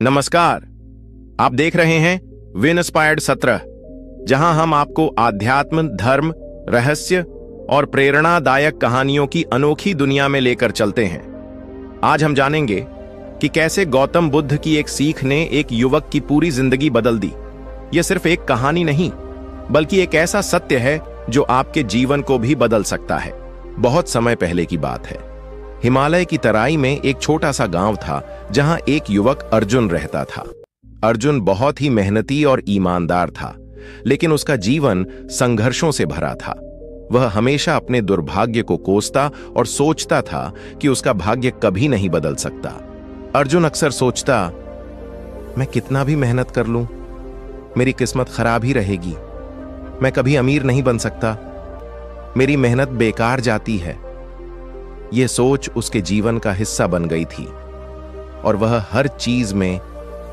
नमस्कार। आप देख रहे हैं विन इंस्पायर्ड 17, जहां हम आपको आध्यात्म, धर्म, रहस्य और प्रेरणादायक कहानियों की अनोखी दुनिया में लेकर चलते हैं। आज हम जानेंगे कि कैसे गौतम बुद्ध की एक सीख ने एक युवक की पूरी जिंदगी बदल दी। यह सिर्फ एक कहानी नहीं, बल्कि एक ऐसा सत्य है जो आपके जीवन को भी बदल सकता है। बहुत समय पहले की बात है। हिमालय की तराई में एक छोटा सा गांव था जहां एक युवक अर्जुन रहता था। अर्जुन बहुत ही मेहनती और ईमानदार था, लेकिन उसका जीवन संघर्षों से भरा था। वह हमेशा अपने दुर्भाग्य को कोसता और सोचता था कि उसका भाग्य कभी नहीं बदल सकता। अर्जुन अक्सर सोचता, मैं कितना भी मेहनत कर लूं, मेरी किस्मत खराब ही रहेगी। मैं कभी अमीर नहीं बन सकता, मेरी मेहनत बेकार जाती है। यह सोच उसके जीवन का हिस्सा बन गई थी और वह हर चीज में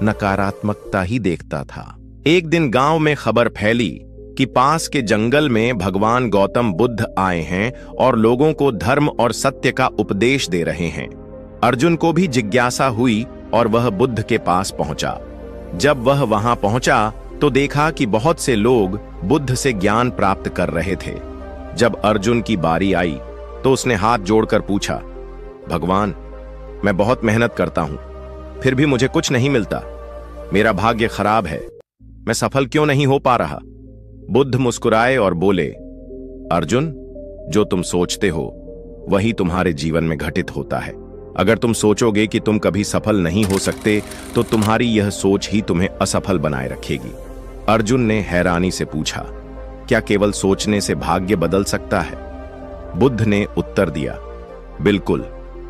नकारात्मकता ही देखता था। एक दिन गांव में खबर फैली कि पास के जंगल में भगवान गौतम बुद्ध आए हैं और लोगों को धर्म और सत्य का उपदेश दे रहे हैं। अर्जुन को भी जिज्ञासा हुई और वह बुद्ध के पास पहुंचा। जब वह वहां पहुंचा तो देखा कि बहुत से लोग बुद्ध से ज्ञान प्राप्त कर रहे थे। जब अर्जुन की बारी आई तो उसने हाथ जोड़कर पूछा, भगवान, मैं बहुत मेहनत करता हूं, फिर भी मुझे कुछ नहीं मिलता। मेरा भाग्य खराब है, मैं सफल क्यों नहीं हो पा रहा? बुद्ध मुस्कुराए और बोले, अर्जुन, जो तुम सोचते हो वही तुम्हारे जीवन में घटित होता है। अगर तुम सोचोगे कि तुम कभी सफल नहीं हो सकते तो तुम्हारी यह सोच ही तुम्हें असफल बनाए रखेगी। अर्जुन ने हैरानी से पूछा, क्या केवल सोचने से भाग्य बदल सकता है? बुद्ध ने उत्तर दिया, बिल्कुल,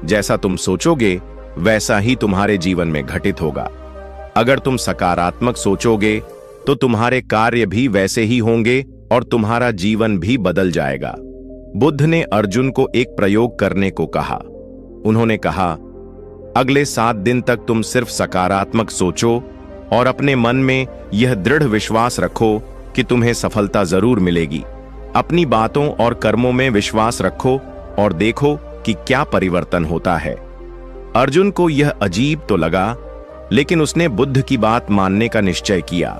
जैसा तुम सोचोगे वैसा ही तुम्हारे जीवन में घटित होगा। अगर तुम सकारात्मक सोचोगे तो तुम्हारे कार्य भी वैसे ही होंगे और तुम्हारा जीवन भी बदल जाएगा। बुद्ध ने अर्जुन को एक प्रयोग करने को कहा। उन्होंने कहा, अगले 7 दिन तक तुम सिर्फ सकारात्मक सोचो और अपने मन में यह दृढ़ विश्वास रखो कि तुम्हें सफलता जरूर मिलेगी। अपनी बातों और कर्मों में विश्वास रखो और देखो कि क्या परिवर्तन होता है। अर्जुन को यह अजीब तो लगा, लेकिन उसने बुद्ध की बात मानने का निश्चय किया।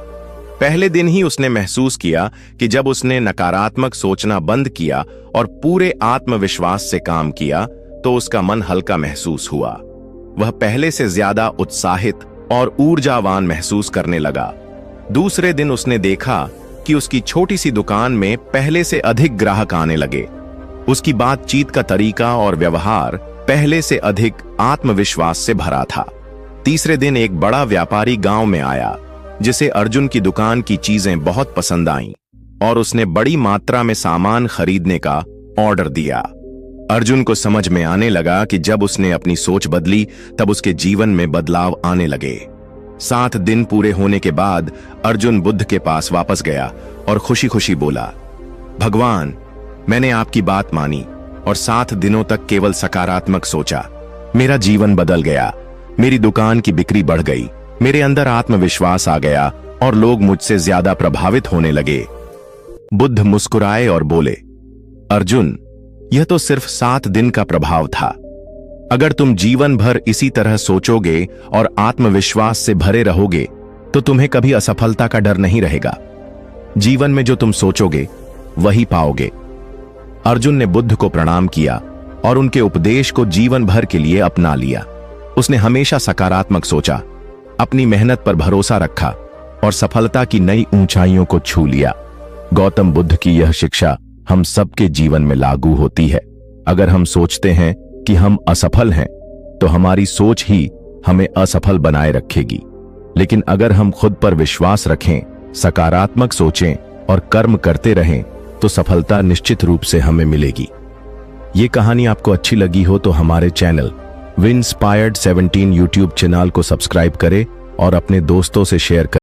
पहले दिन ही उसने महसूस किया कि जब उसने नकारात्मक सोचना बंद किया और पूरे आत्मविश्वास से काम किया तो उसका मन हल्का महसूस हुआ। वह पहले से ज्यादा उत्साहित और ऊर्जावान महसूस करने लगा। दूसरे दिन उसने देखा कि उसकी छोटी सी दुकान में पहले से अधिक ग्राहक आने लगे। उसकी बातचीत का तरीका और व्यवहार पहले से अधिक आत्मविश्वास से भरा था। तीसरे दिन एक बड़ा व्यापारी गांव में आया, जिसे अर्जुन की दुकान की चीजें बहुत पसंद आईं और उसने बड़ी मात्रा में सामान खरीदने का ऑर्डर दिया। अर्जुन को समझ में आने लगा कि जब उसने अपनी सोच बदली तब उसके जीवन में बदलाव आने लगे। 7 दिन पूरे होने के बाद अर्जुन बुद्ध के पास वापस गया और खुशी खुशी बोला, भगवान, मैंने आपकी बात मानी और 7 दिनों तक केवल सकारात्मक सोचा। मेरा जीवन बदल गया, मेरी दुकान की बिक्री बढ़ गई, मेरे अंदर आत्मविश्वास आ गया और लोग मुझसे ज्यादा प्रभावित होने लगे। बुद्ध मुस्कुराए और बोले, अर्जुन, यह तो सिर्फ 7 दिन का प्रभाव था। अगर तुम जीवन भर इसी तरह सोचोगे और आत्मविश्वास से भरे रहोगे तो तुम्हें कभी असफलता का डर नहीं रहेगा। जीवन में जो तुम सोचोगे वही पाओगे। अर्जुन ने बुद्ध को प्रणाम किया और उनके उपदेश को जीवन भर के लिए अपना लिया। उसने हमेशा सकारात्मक सोचा, अपनी मेहनत पर भरोसा रखा और सफलता की नई ऊंचाइयों को छू लिया। गौतम बुद्ध की यह शिक्षा हम सबके जीवन में लागू होती है। अगर हम सोचते हैं कि हम असफल हैं तो हमारी सोच ही हमें असफल बनाए रखेगी, लेकिन अगर हम खुद पर विश्वास रखें, सकारात्मक सोचें और कर्म करते रहें तो सफलता निश्चित रूप से हमें मिलेगी। ये कहानी आपको अच्छी लगी हो तो हमारे channel win inspired 17 YouTube channel को सब्सक्राइब करें और अपने दोस्तों से शेयर करें।